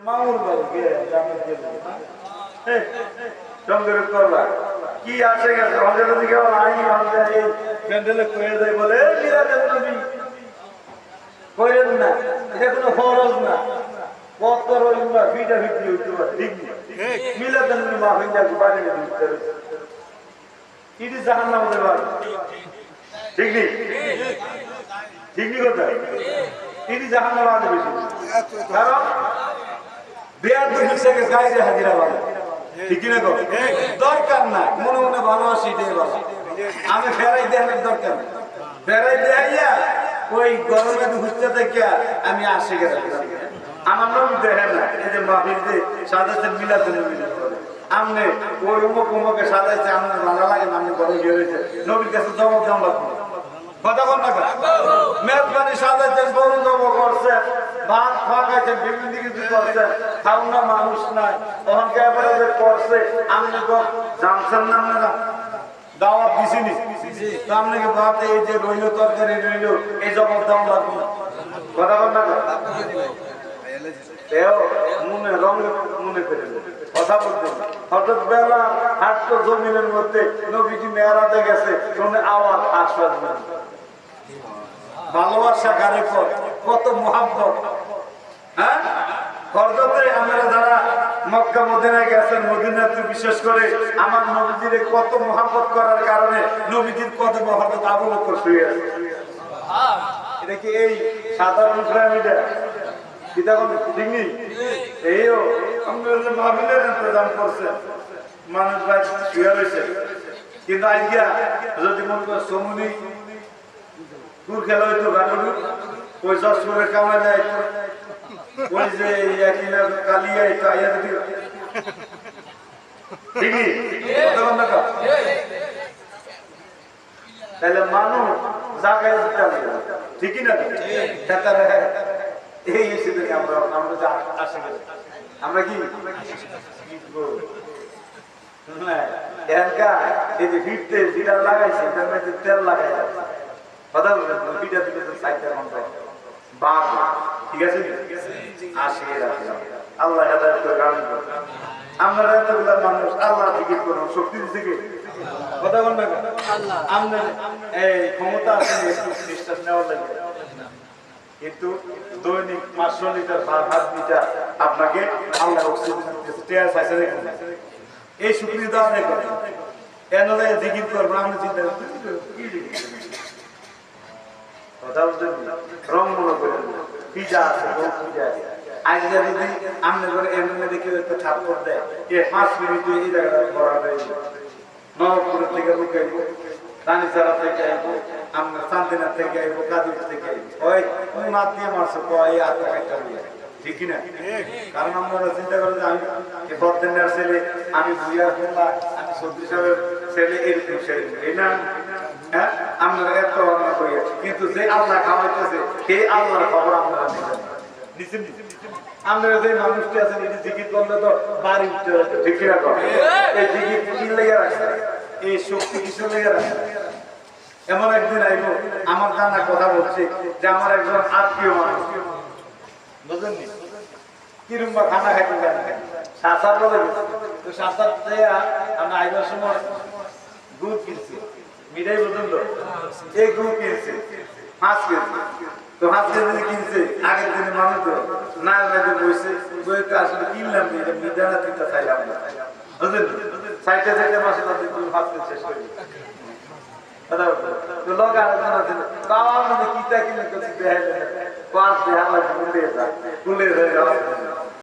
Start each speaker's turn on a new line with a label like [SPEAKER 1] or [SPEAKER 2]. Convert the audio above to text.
[SPEAKER 1] মামুর বাড়ি সঙ্গের করবা কি আসে গেছে আমাদের দিকে আইনি আমাদের এই প্যান্ডেলে কয়ে দেয় বলে মিলাদের নবী করেন না, এটা কোনো ফরজ না। কত রইবা ভিটা ভিটি হইতে পারে ঠিক মিলাদের নবী মাফিন যাকে বাড়ি দিতে ইডি জাহান্নাম হতে পারে ঠিক নেই ঠিক নেই কথা ইডি জাহান্নাম আনতে বেশি কারণ বেয়াদ হিসেবে গাইরে হাজিরা বলে ঠিক না গো দরকার না মনে মনে ভালোবাসি এটাই ভালো আমি ফেরাই দেওয়ার দরকার নেই ফেরাই দেখাইয়া ওই গরমে ঘুরতে থেকে আমি আসে গেলাম আমার নবী দেখেন না এই যে মাহফিলতে সাজাতে মিলাতে মিলাতে আমনে ওই উমুকে সাজাইছে আপনার ভালো লাগে না আপনি ঘরে গিয়ে রয়েছে নবীর কাছে জবাব দেওয়া লাগবে কথা বল না মেজবানি সাজাইছেন গরু জব করছে ভাত খাওয়াইছে বিভিন্ন কিছু করছে খাওয়া মানুষ নাই ওখানকে এবারে যে করছে আপনি তো জানছেন না আপনারা দাওয়াত দিছিনি আপনাকে ভাত এই যে রইল তরকারি রইল এই জবাব দেওয়া লাগবে কথা বল না মনে রঙ মনে করে কথা বলতে হঠাৎ বেলা হাঁটতো জমিনের মধ্যে নবীজি মেয়ারাতে গেছে শুনে আওয়াজ আশ্বাস ভালোবাসা কারে কত মহাব্বত হ্যাঁ হযরতে আমরা যারা মক্কা মদিনায় গেছেন মদিনাতে বিশেষ করে আমার নবীজির কত মহাব্বত করার কারণে নবীজির কত মহাব্বত আবু বকর শুয়ে আছে এটা কি এই সাধারণ প্রেমিটা এটা কোন ঠিক নেই এইও আমরা মাহফিলের ইন্তজাম করছে মানুষ ভাই শুয়ে রয়েছে কিন্তু আইডিয়া যদি মন করে সমুনি দূর খেলা হইতো গাড়ি ওই জশপুরের কামাই দেয় ওই যে একদিন কালিয়া এটা আইয়া দিদি ঠিকই তাহলে মানুষ জায়গায় ঠিকই না এই এসে থেকে আমরা আমরা আসে আমরা কি এই যে ফিরতে যেটা লাগাইছে তেল লাগাই কথা বলবেন পিঠা দিকে তো সাইডটা বন্ধ বাপ ঠিক আছে আসে আল্লাহ হেদায়েত করে গান করুন আমরা এতগুলা মানুষ আল্লাহ জিকির করুন শক্তি থেকে কথা বল না আল্লাহ আমরা এই ক্ষমতা আছে একটু নিঃশ্বাস নেওয়ার লাগে কিন্তু দৈনিক 500 লিটার 5 লিটার আপনাকে আল্লাহ অক্সিজেন টেয়ার সাইসে এই শুকরিয়া দাও না করে এন লাগে জিকির করব আমরা চিন্তা কি কথা বলতে রং মনে করেন পিজা আছে পিজা আছে আজ যদি আমনে করে এমনি দেখে একটা থাপ্পড় দেয় এই 5 মিনিটে এই জায়গাটা ভরা হয়ে যাবে নবপুর থেকে লুকাইব রানীসারা থেকে আইব আমরা শান্তিনাথ থেকে আইব কাদির থেকে আইব ওই কোন হাত দিয়ে মারছে এই আত্মা কাটটা দিয়ে ঠিক না কারণ আমরা চিন্তা করি যে আমি এই বর্ধনের ছেলে আমি ভুইয়ার ফুলা আমি সত্যি সাহেবের ছেলে এরকম ছেলে এই না হ্যাঁ আমরা এত অন্য করি কিন্তু যে আল্লাহ খাওয়াইতেছে সেই আল্লাহর খবর আমরা নিছেন আমরা যে মানুষটি আছেন এই জিকির করলে তো বাড়ি উঠতে ঠিক না এই জিকির কি লেগে রাখছে এই শক্তি কিছু লেগে রাখছে এমন একদিন আইব আমার জানা কথা বলছে যে আমার একজন আত্মীয় মানুষ বুঝলেন কিরম বা খানা খাইতে জানি সাসার বলে তো সাসার আমরা আইবার সময় দুধ কিনছি মিঠাই বুঝলেন তো এই দুধ কিনছে 5 কেজি তো 5 কেজি কিনছে আগের দিনে মানুষ তো না বসে বইতে আসলে কিনলাম এটা মিঠানা তিনটা চাইলাম না বুঝলেন সাইডে সাইডে মাসে 5 কেজি শেষ করে তো লোক আলোচনা ছিল তাও আমাদের কিতা কিনে করছি দেখাইলে 5 দেখালা ভুলে যায় ভুলে যায়